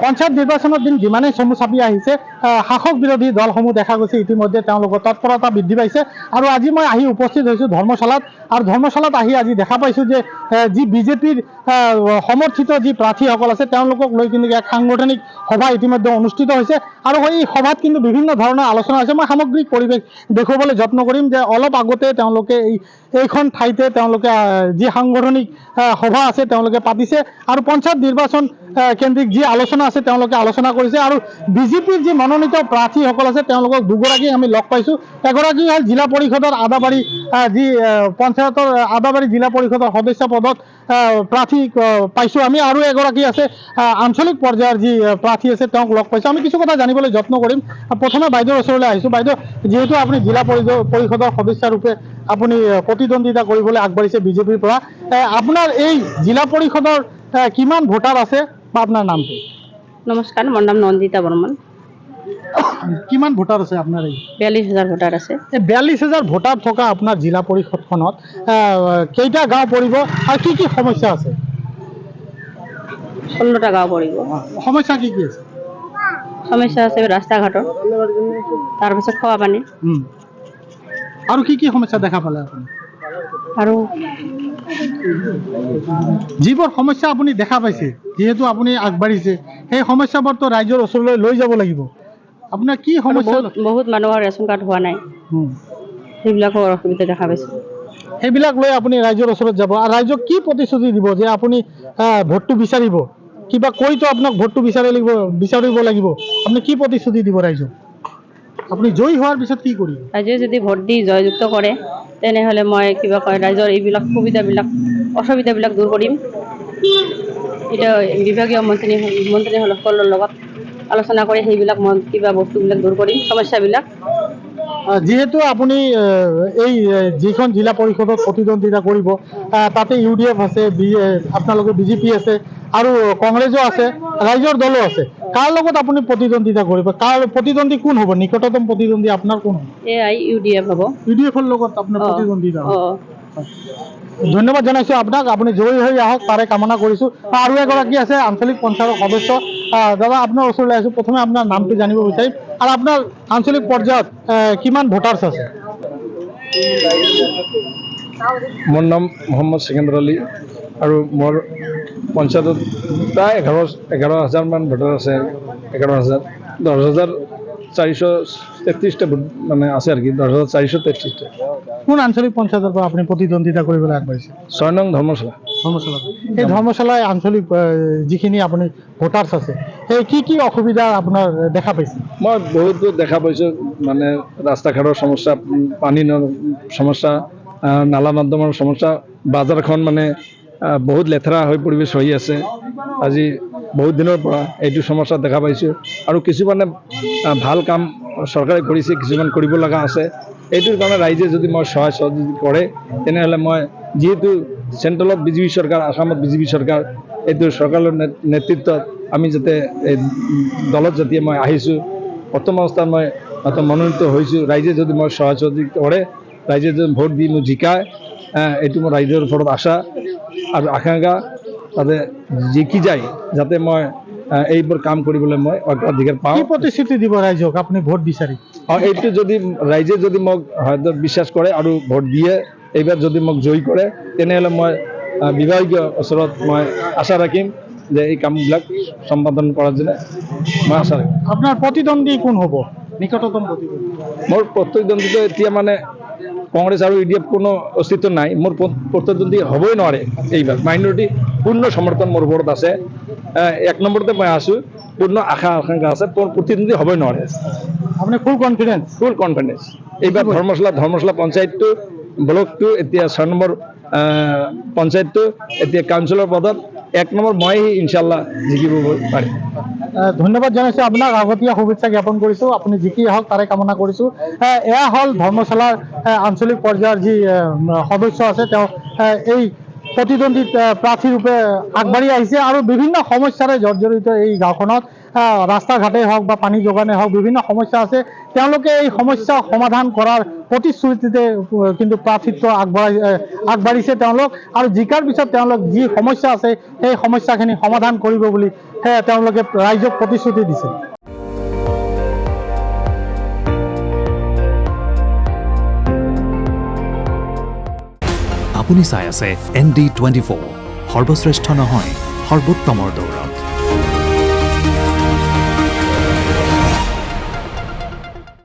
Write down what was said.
পঞ্চায়ত নিৰ্বাচনৰ দিন যিমানেই চমু চাপি আহিছে, শাসক বিৰোধী দলসমূহ দেখা গৈছে ইতিমধ্যে তেওঁলোকৰ তৎপৰতা বৃদ্ধি পাইছে। আৰু আজি মই আহি উপস্থিত হৈছোঁ ধৰ্মশালাত, আৰু ধৰ্মশালাত আহি আজি দেখা পাইছোঁ যে যি বিজেপিৰ সমৰ্থিত যি প্ৰাৰ্থীসকল আছে তেওঁলোকক লৈ কিন্তু এক সাংগঠনিক সভা ইতিমধ্যে অনুষ্ঠিত হৈছে। আৰু এই সভাত কিন্তু বিভিন্ন ধৰণৰ আলোচনা হৈছে। মই সামগ্ৰিক পৰিৱেশ দেখুৱাবলৈ যত্ন কৰিম যে অলপ আগতে তেওঁলোকে এইখন ঠাইতে তেওঁলোকে যি সাংগঠনিক সভা আছে তেওঁলোকে পাতিছে, আৰু পঞ্চায়ত নিৰ্বাচন কেন্দ্ৰিক যি আলোচনা আছে তেওঁলোকে আলোচনা কৰিছে। আৰু বিজেপিৰ যি মনোনীত প্ৰাৰ্থীসকল আছে তেওঁলোকক দুগৰাকী আমি লগ পাইছোঁ। এগৰাকী হ'ল জিলা পৰিষদৰ আদাবাৰী যি পঞ্চায়তৰ আদাবাৰী জিলা পৰিষদৰ সদস্য পদত প্ৰাৰ্থী পাইছোঁ আমি, আৰু এগৰাকী আছে আঞ্চলিক পৰ্যায়ৰ যি প্ৰাৰ্থী আছে তেওঁক লগ পাইছোঁ। আমি কিছু কথা জানিবলৈ যত্ন কৰিম। প্ৰথমে বাইদেউৰ ওচৰলৈ আহিছোঁ। বাইদেউ, যিহেতু আপুনি জিলা পৰিষদৰ সদস্য ৰূপে আপুনি প্ৰতিদ্বন্দ্বিতা কৰিবলৈ আগবাঢ়িছে বিজেপিৰ পৰা, আপোনাৰ এই জিলা পৰিষদৰ কিমান ভোটাৰ আছে বা আপোনাৰ নামটো? নমস্কাৰ, মোৰ নাম নন্দিতা বৰ্মন। কিমান ভোটাৰ আছে আপোনাৰ? এই 42,000 ভোটাৰ আছে। এই 42,000 ভোটাৰ থকা আপোনাৰ জিলা পৰিষদখনত কেইটা গাঁও পৰিব আৰু কি কি সমস্যা আছে? 16টা গাঁও পৰিব। সমস্যা কি কি আছে? সমস্যা আছে ৰাস্তা ঘাটৰ, তাৰপিছত খোৱা পানী, আৰু কি কি সমস্যা দেখা পালে আপুনি? আৰু যিবোৰ সমস্যা আপুনি দেখা পাইছে, যিহেতু আপুনি আগবাঢ়িছে, সেই সমস্যাবোৰতো ৰাইজৰ ওচৰলৈ লৈ যাব লাগিব। আপোনাৰ কি সমস্যা? বহুত মানুহৰ ৰেচন কাৰ্ড হোৱা নাই, সেইবিলাকৰ অসুবিধা দেখা পাইছোঁ। সেইবিলাক লৈ আপুনি ৰাইজৰ ওচৰত যাব, আৰু ৰাইজক কি প্ৰতিশ্ৰুতি দিব যে আপুনি ভোটটো বিচাৰিব? কিবা কৈতো আপোনাক ভোটটো বিচাৰিব লাগিব। আপুনি কি প্ৰতিশ্ৰুতি দিব ৰাইজক? আপুনি জয়ী হোৱাৰ পিছত কি কৰিব? ৰাইজে যদি ভোট দি জয়যুক্ত কৰে তেনেহ'লে মই কিবা কয় ৰাইজৰ এইবিলাক সুবিধাবিলাক অসুবিধাবিলাক দূৰ কৰিম। এতিয়া বিভাগীয় মন্ত্ৰীসকলৰ লগত আলোচনা কৰি সেইবিলাক মই কিবা বস্তুবিলাক দূৰ কৰিম, সমস্যাবিলাক। যিহেতু আপুনি এই যিখন জিলা পৰিষদত প্ৰতিদ্বন্দ্বিতা কৰিব, তাতে UDF আছে, আপোনালোকৰ বিজেপি আছে, আৰু কংগ্ৰেছো আছে, ৰাইজৰ দলো আছে। কাৰ লগত আপুনি প্ৰতিদ্বন্দ্বিতা কৰিব? কাৰ প্ৰতিদ্বন্দ্বী কোন হ'ব? নিকটতম প্ৰতিদ্বন্দ্বী আপোনাৰ কোন হ'ব? UDF হ'ব। UDFৰ লগত আপোনাৰ প্ৰতিদ্বন্দ্বিতা হ'ব। ধন্যবাদ জনাইছোঁ আপোনাক। আপুনি জয়ী হৈ আহক তাৰে কামনা কৰিছোঁ। আৰু এগৰাকী আছে আঞ্চলিক পঞ্চায়তৰ সদস্য। দাদা, আপোনাৰ ওচৰলৈ আহিছোঁ। প্ৰথমে আপোনাৰ নামটো জানিব বিচাৰিম, আৰু আপোনাৰ আঞ্চলিক পৰ্যায়ত কিমান ভোটাৰ্ছ আছে? মোৰ নাম মোহাম্মদ ছিকেন্দৰ আলী, আৰু মোৰ পঞ্চায়তত প্ৰায় 11,000 মান ভোটাৰ আছে। 11,000, 10,433টা ভোট মানে আছে আৰু কি, 10,433টা। কোন আঞ্চলিক পঞ্চায়তৰ পৰা আপুনি প্ৰতিদ্বন্দ্বিতা কৰিবলৈ আগবাঢ়িছে? 6 নং ধৰ্মশালা। এই ধৰ্মশালাই আঞ্চলিক যিখিনি আপুনি ভোটাৰ্ছ আছে, সেই কি অসুবিধা আপোনাৰ দেখা পাইছে? মই বহুতো দেখা পাইছোঁ, মানে ৰাস্তা ঘাটৰ সমস্যা, পানীৰ সমস্যা, নালা নৰ্দমাৰ সমস্যা, বাজাৰখন মানে বহুত লেতেৰা হৈ পৰিৱেশ হৈ আছে। আজি বহুত দিনৰ পৰা এইটো সমস্যা দেখা পাইছোঁ, আৰু কিছুমানে ভাল কাম চৰকাৰে কৰিছে, কিছুমান কৰিব লগা আছে। এইটোৰ কাৰণে ৰাইজে যদি মই সহায় সহযোগিতা কৰে তেনেহ'লে মই, যিহেতু চেণ্ট্ৰেলত বিজেপি চৰকাৰ, আসামত বিজেপি চৰকাৰ, এইটো চৰকাৰৰ নেতৃত্বত আমি যাতে এই দলত যেতিয়া মই আহিছোঁ, প্ৰথম অৱস্থাত মই মনোনীত হৈছোঁ। ৰাইজে যদি মই সহায় সহযোগিতা কৰে, ৰাইজে যদি ভোট দি মোক জিকায়, এইটো মোৰ ৰাইজৰ ওপৰত আশা আৰু আকাংক্ষা, তাতে জিকি যায় যাতে মই এইবোৰ কাম কৰিবলৈ মই অগ্ৰাধিকাৰ পাওঁ। কি প্ৰতিশ্ৰুতি দিব ৰাইজক আপুনি ভোট বিচাৰি? এইটো যদি ৰাইজে যদি মোক হয়তো বিশ্বাস কৰে আৰু ভোট দিয়ে, এইবাৰ যদি মোক জয়ী কৰে, তেনেহ'লে মই বিভাগীয় ওচৰত মই আশা ৰাখিম যে এই কামবিলাক সম্পাদন কৰাৰ যেনে মই আশা ৰাখিম। আপোনাৰ প্ৰতিদ্বন্দ্বী কোন হ'ব? নিকটতম প্ৰতিদ্বন্দ্বী? মোৰ প্ৰতিদ্বন্দ্বিতা এতিয়া মানে কংগ্ৰেছ আৰু UDF কোনো অস্তিত্ব নাই। মোৰ প্ৰতিদ্বন্দ্বী হ'বই নোৱাৰে এইবাৰ। মাইনৰিটি পূৰ্ণ সমৰ্থন মোৰ ওপৰত আছে। 1 নম্বৰতে মই আছোঁ, পূৰ্ণ আশা আকাংক্ষা আছে, প্ৰতিদ্বন্দ্বী হ'বই নোৱাৰে। আপুনি ফুল কনফিডেন্স? Full confidence. এইবাৰ ধৰ্মশালা পঞ্চায়তটো, ব্লকটো, এতিয়া 6 নম্বৰ পঞ্চায়তটো, এতিয়া কাউন্সিলৰ পদত 1 নম্বৰ মই ইনশাল্লাহ জিকিব পাৰিম। ধন্যবাদ জনাইছোঁ আপোনাক, আগতীয়া শুভেচ্ছা জ্ঞাপন কৰিছোঁ। আপুনি জিকি আহক তাৰে কামনা কৰিছোঁ। এয়া হ'ল ধৰ্মশালাৰ আঞ্চলিক পৰ্যায়ৰ যি সদস্য আছে, তেওঁ এই প্ৰতিদ্বন্দ্বী প্ৰাৰ্থীৰূপে আগবাঢ়ি আহিছে আৰু বিভিন্ন সমস্যাৰে জৰ্জৰিত এই গাঁওখনত ৰাস্তা ঘাটেই হওক বা পানী যোগানেই হওক বিভিন্ন সমস্যা আছে তেওঁলোকে এই সমস্যা সমাধান কৰাৰ প্ৰতিশ্ৰুতিতে কিন্তু প্ৰাৰ্থিত্ব আগবাঢ়িছে তেওঁলোক আৰু জিকাৰ পিছত তেওঁলোক যি সমস্যা আছে সেই সমস্যাখিনি সমাধান কৰিব বুলি তেওঁলোকে ৰাইজক প্ৰতিশ্ৰুতি দিছে। আপুনি চাই আছে ND24 সৰ্বশ্ৰেষ্ঠ নহয় সৰ্বোত্তমৰ দৌৰ।